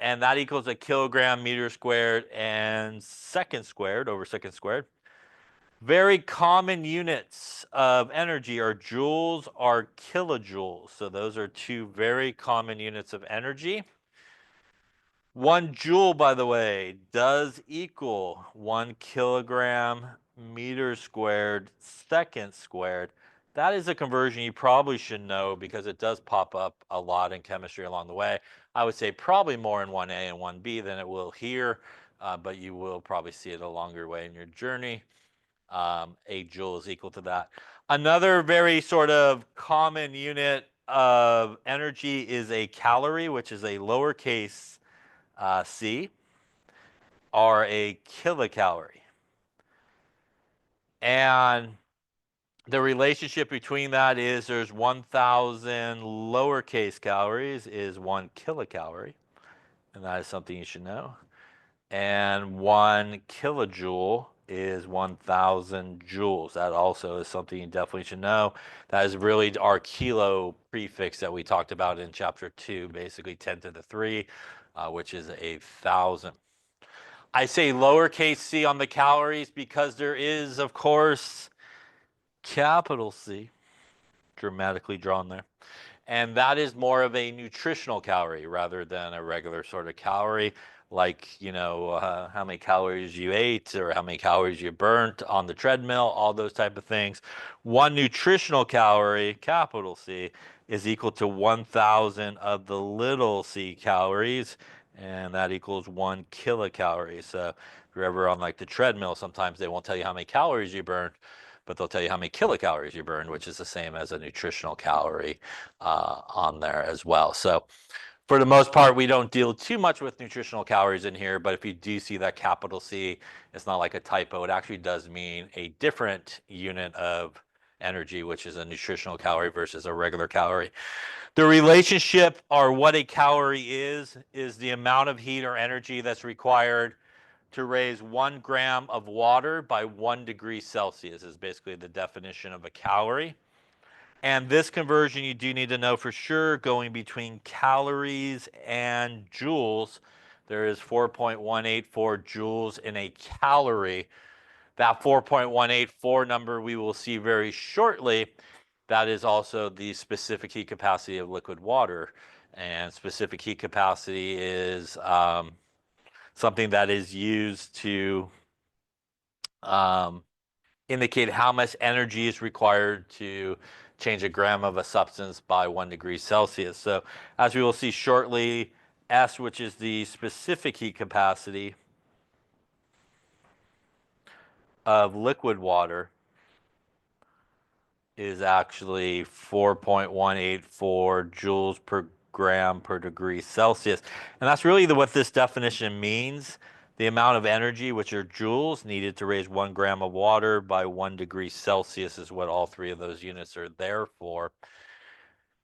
And that equals a kilogram meter squared and second squared over second squared. Very common units of energy are joules or kilojoules. So those are two very common units of energy. 1 joule, by the way, does equal 1 kilogram meter squared second squared. That is a conversion you probably should know because it does pop up a lot in chemistry along the way. I would say probably more in 1A and 1B than it will here, but you will probably see it along your way in your journey. A joule is equal to that. Another very sort of common unit of energy is a calorie, which is a lowercase C, or a kilocalorie. And the relationship between that is there's 1,000 lowercase calories is 1 kilocalorie, and that is something you should know. And 1 kilojoule is 1,000 joules. That also is something you definitely should know. That is really our kilo prefix that we talked about in chapter 2, basically 10 to the 3, which is 1,000. I say lowercase c on the calories because there is, of course, capital C, dramatically drawn there. And that is more of a nutritional calorie rather than a regular sort of calorie, like, how many calories you ate or how many calories you burnt on the treadmill, all those type of things. One nutritional calorie, capital C, is equal to 1,000 of the little c calories, and that equals 1 kilocalorie. So if you're ever on like the treadmill, sometimes they won't tell you how many calories you burned, but they'll tell you how many kilocalories you burned, which is the same as a nutritional calorie on there as well. So for the most part, we don't deal too much with nutritional calories in here, but if you do see that capital C, it's not like a typo. It actually does mean a different unit of energy, which is a nutritional calorie versus a regular calorie. The relationship, or what a calorie is the amount of heat or energy that's required to raise 1 gram of water by 1 degree Celsius is basically the definition of a calorie. And this conversion you do need to know for sure, going between calories and joules. There is 4.184 joules in a calorie. That 4.184 number we will see very shortly. That is also the specific heat capacity of liquid water. And specific heat capacity is something that is used to indicate how much energy is required to change a gram of a substance by 1 degree Celsius. So as we will see shortly, S, which is the specific heat capacity of liquid water, is actually 4.184 joules per gram per degree Celsius. And that's really what this definition means. The amount of energy, which are joules, needed to raise 1 gram of water by 1 degree Celsius is what all three of those units are there for.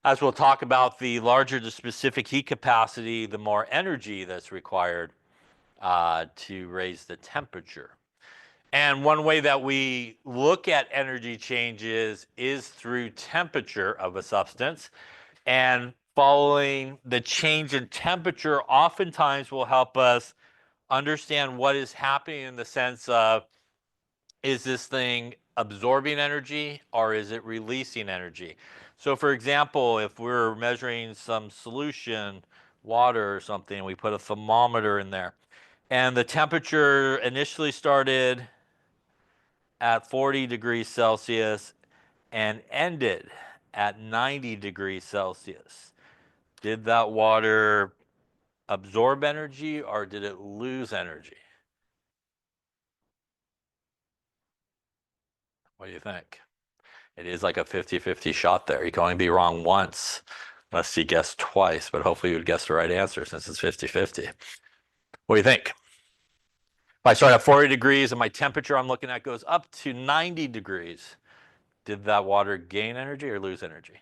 As we'll talk about, the larger the specific heat capacity, the more energy that's required to raise the temperature. And one way that we look at energy changes is through temperature of a substance. And following the change in temperature oftentimes will help us understand what is happening in the sense of, is this thing absorbing energy or is it releasing energy? So for example, if we're measuring some solution, water or something, we put a thermometer in there. And the temperature initially started at 40 degrees Celsius and ended at 90 degrees Celsius. Did that water absorb energy or did it lose energy? What do you think? It is like a 50-50 shot there. You can only be wrong once, unless you guess twice, but hopefully you would guess the right answer since it's 50-50. What do you think? If I start at 40 degrees and my temperature I'm looking at goes up to 90 degrees, did that water gain energy or lose energy?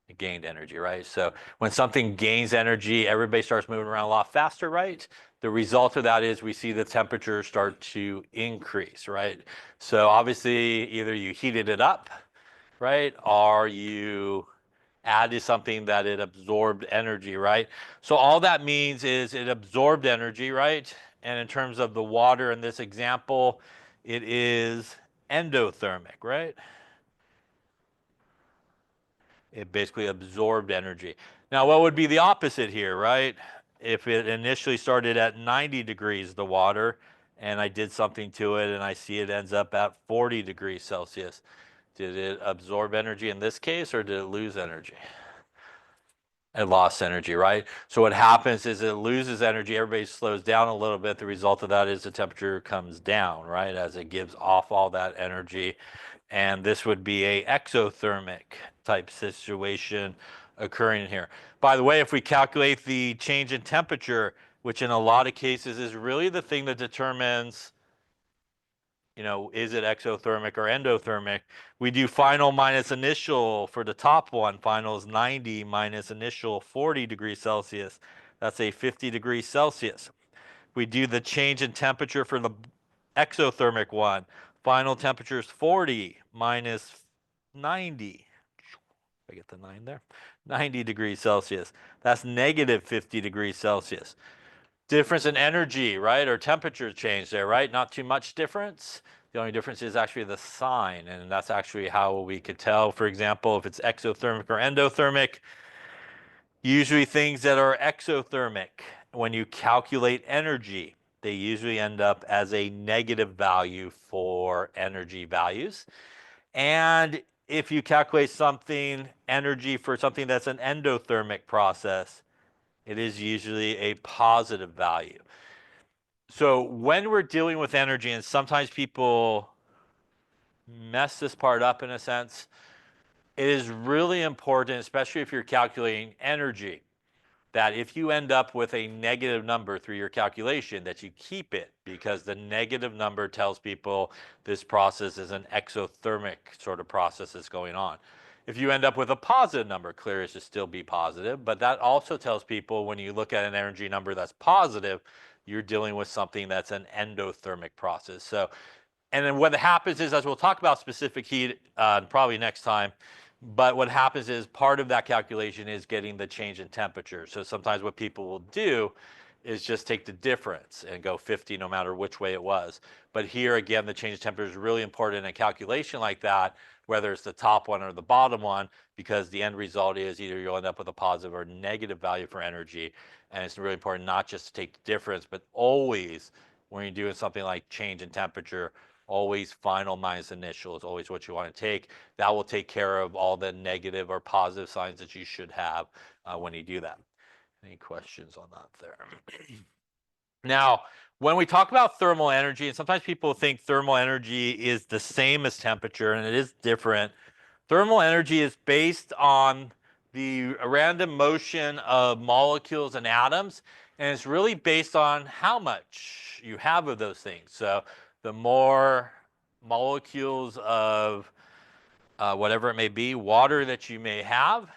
It gained energy, right? So when something gains energy, everybody starts moving around a lot faster, right? The result of that is we see the temperature start to increase, right? So obviously, either you heated it up, right? Or you added something that it absorbed energy, right? So all that means is it absorbed energy, right? And in terms of the water in this example, it is endothermic, right? It basically absorbed energy. Now, what would be the opposite here, right? If it initially started at 90 degrees, the water, and I did something to it and I see it ends up at 40 degrees Celsius, did it absorb energy in this case or did it lose energy? It lost energy, right? So what happens is it loses energy, everybody slows down a little bit. The result of that is the temperature comes down, right? As it gives off all that energy. And this would be a exothermic type situation occurring here. By the way, if we calculate the change in temperature, which in a lot of cases is really the thing that determines, is it exothermic or endothermic? We do final minus initial for the top one. Final is 90 minus initial 40 degrees Celsius. That's a 50 degrees Celsius. We do the change in temperature for the exothermic one. Final temperature is 40 minus 90. I get the 9 there. 90 degrees Celsius. That's negative 50 degrees Celsius. Difference in energy, right? Or temperature change there, right? Not too much difference. The only difference is actually the sign, and that's actually how we could tell, for example, if it's exothermic or endothermic. Usually things that are exothermic, when you calculate energy, they usually end up as a negative value for energy values. And if you calculate something, energy for something that's an endothermic process, it is usually a positive value. So when we're dealing with energy, and sometimes people mess this part up in a sense, it is really important, especially if you're calculating energy, that if you end up with a negative number through your calculation, that you keep it, because the negative number tells people this process is an exothermic sort of process that's going on. If you end up with a positive number, clear it should still be positive, but that also tells people when you look at an energy number that's positive, you're dealing with something that's an endothermic process. So, and then what happens is, as we'll talk about specific heat probably next time, but what happens is part of that calculation is getting the change in temperature. So sometimes what people will do is just take the difference and go 50 no matter which way it was. But here again, the change in temperature is really important in a calculation like that, whether it's the top one or the bottom one, because the end result is either you'll end up with a positive or negative value for energy. And it's really important not just to take the difference, but always when you're doing something like change in temperature, always final minus initial is always what you want to take. That will take care of all the negative or positive signs that you should have when you do that. Any questions on that there? Now, when we talk about thermal energy, and sometimes people think thermal energy is the same as temperature, and it is different. Thermal energy is based on the random motion of molecules and atoms, and it's really based on how much you have of those things. So the more molecules of whatever it may be, water that you may have,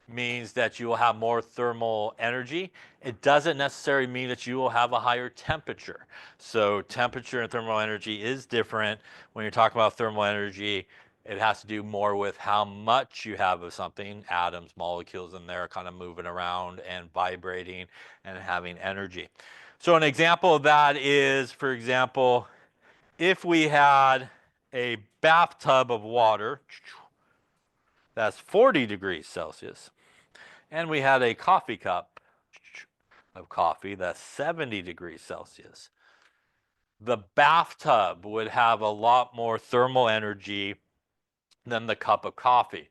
means that you will have more thermal energy. It doesn't necessarily mean that you will have a higher temperature. So temperature and thermal energy is different. When you're talking about thermal energy, it has to do more with how much you have of something, atoms, molecules in there kind of moving around and vibrating and having energy. So an example of that is, for example, if we had a bathtub of water, that's 40 degrees Celsius, and we had a coffee cup of coffee, that's 70 degrees Celsius. The bathtub would have a lot more thermal energy than the cup of coffee.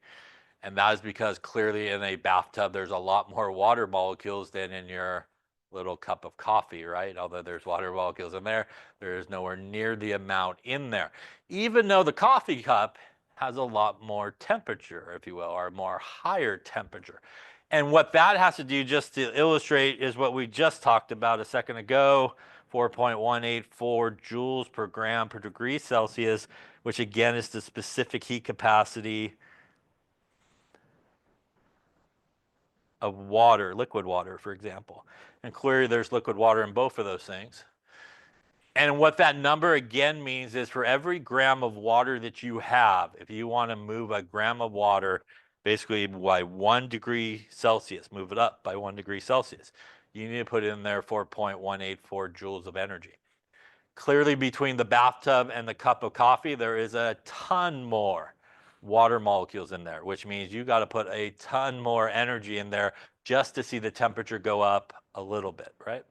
And that is because clearly in a bathtub, there's a lot more water molecules than in your little cup of coffee, right? Although there's water molecules in there, there is nowhere near the amount in there. Even though the coffee cup has a lot more temperature, if you will, or more higher temperature. And what that has to do, just to illustrate, is what we just talked about a second ago, 4.184 joules per gram per degree Celsius, which again is the specific heat capacity of water, liquid water, for example. And clearly there's liquid water in both of those things. And what that number again means is for every gram of water that you have, if you want to move a gram of water basically by 1 degree Celsius, move it up by 1 degree Celsius, you need to put in there 4.184 joules of energy. Clearly between the bathtub and the cup of coffee, there is a ton more water molecules in there, which means you got to put a ton more energy in there just to see the temperature go up a little bit, right?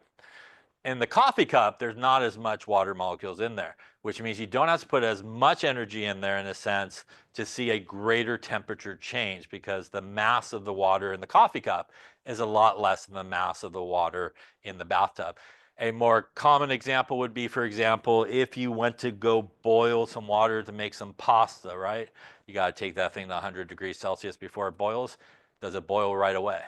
In the coffee cup, there's not as much water molecules in there, which means you don't have to put as much energy in there in a sense to see a greater temperature change because the mass of the water in the coffee cup is a lot less than the mass of the water in the bathtub. A more common example would be, for example, if you went to go boil some water to make some pasta, right? You got to take that thing to 100 degrees Celsius before it boils. Does it boil right away?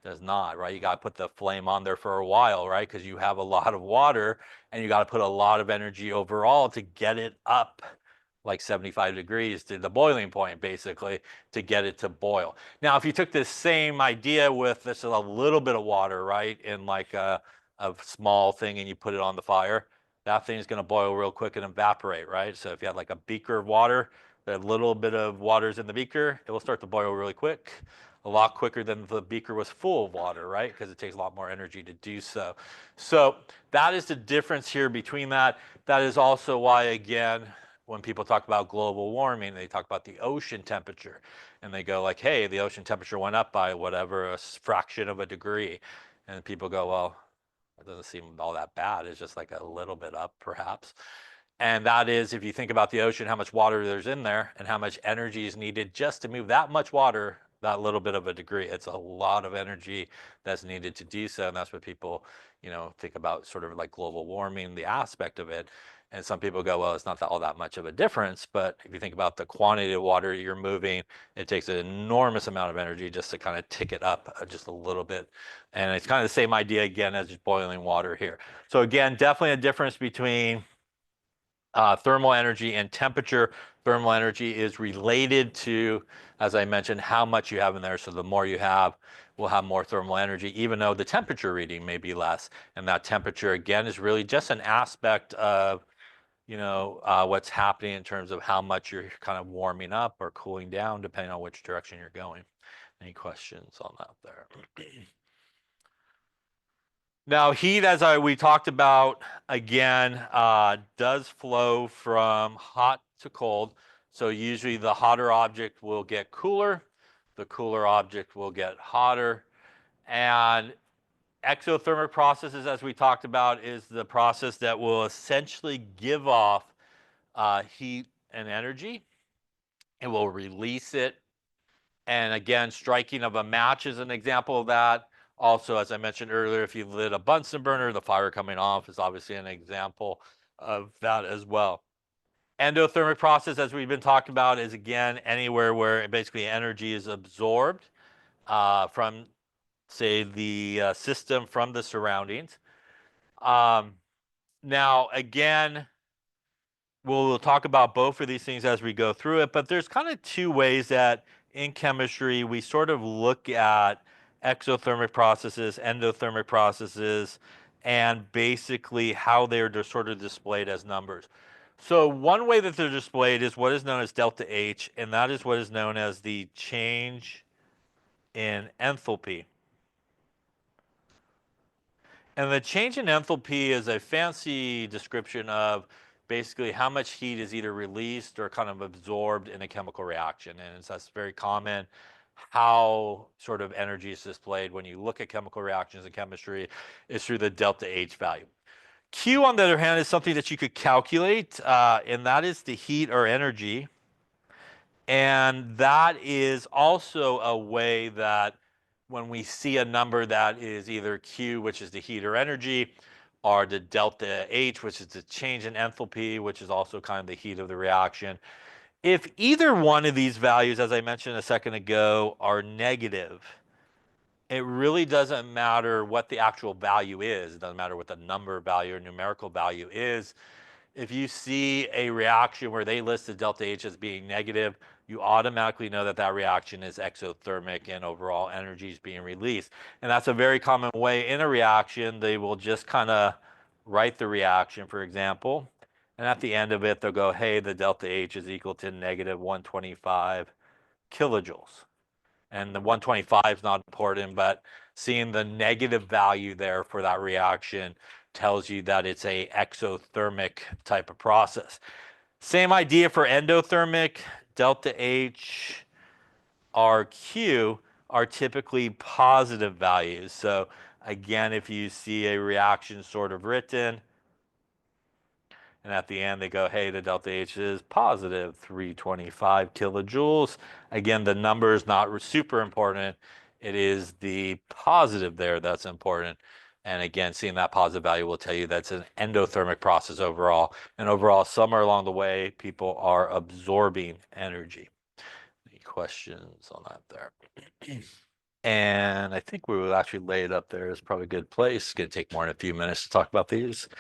Does not, right? You got to put the flame on there for a while, right? Because you have a lot of water and you got to put a lot of energy overall to get it up like 75 degrees to the boiling point, basically, to get it to boil. Now, if you took this same idea with just a little bit of water, right, in like a small thing and you put it on the fire, that thing's going to boil real quick and evaporate, right? So if you had like a beaker of water, that little bit of water's in the beaker, it will start to boil really quick, a lot quicker than the beaker was full of water, right? Because it takes a lot more energy to do so. So that is the difference here between that. That is also why, again, when people talk about global warming, they talk about the ocean temperature. And they go like, hey, the ocean temperature went up by whatever, a fraction of a degree. And people go, well, it doesn't seem all that bad. It's just like a little bit up, perhaps. And that is, if you think about the ocean, how much water there's in there and how much energy is needed just to move that much water that little bit of a degree. It's a lot of energy that's needed to do so. And that's what people, think about sort of like global warming, the aspect of it. And some people go, well, it's not all that much of a difference. But if you think about the quantity of water you're moving, it takes an enormous amount of energy just to kind of tick it up just a little bit. And it's kind of the same idea again as just boiling water here. So again, definitely a difference between thermal energy and temperature. Thermal energy is related to, as I mentioned, how much you have in there. So the more you have, will have more thermal energy, even though the temperature reading may be less. And that temperature, again, is really just an aspect of, what's happening in terms of how much you're kind of warming up or cooling down, depending on which direction you're going. Any questions on that there? Now, heat, as we talked about, again, does flow from hot to cold. So usually the hotter object will get cooler, the cooler object will get hotter. And exothermic processes, as we talked about, is the process that will essentially give off heat and energy. It will release it. And again, striking of a match is an example of that. Also, as I mentioned earlier, if you lit a Bunsen burner, the fire coming off is obviously an example of that as well. Endothermic process, as we've been talking about, is again anywhere where basically energy is absorbed from, say, the system from the surroundings. Now, again, we'll talk about both of these things as we go through it, but there's kind of two ways that in chemistry we sort of look at exothermic processes, endothermic processes, and basically how they're sort of displayed as numbers. So one way that they're displayed is what is known as delta H, and that is what is known as the change in enthalpy. And the change in enthalpy is a fancy description of basically how much heat is either released or kind of absorbed in a chemical reaction. And that's very common how sort of energy is displayed when you look at chemical reactions in chemistry is through the delta H value. Q, on the other hand, is something that you could calculate, and that is the heat or energy. And that is also a way that when we see a number that is either Q, which is the heat or energy, or the delta H, which is the change in enthalpy, which is also kind of the heat of the reaction. If either one of these values, as I mentioned a second ago, are negative, it really doesn't matter what the actual value is. It doesn't matter what the number value or numerical value is. If you see a reaction where they list the delta H as being negative, you automatically know that that reaction is exothermic and overall energy is being released. And that's a very common way in a reaction. They will just kind of write the reaction, for example, and at the end of it, they'll go, hey, the delta H is equal to negative 125 kilojoules. And the 125 is not important, but seeing the negative value there for that reaction tells you that it's a exothermic type of process. Same idea for endothermic. Delta H, RQ are typically positive values. So again, if you see a reaction sort of written, and at the end, they go, hey, the delta H is positive 325 kilojoules. Again, the number is not super important. It is the positive there that's important. And again, seeing that positive value will tell you that's an endothermic process overall. And overall, somewhere along the way, people are absorbing energy. Any questions on that there? And I think we will actually lay it up there. It's probably a good place. It's going to take more than a few minutes to talk about these.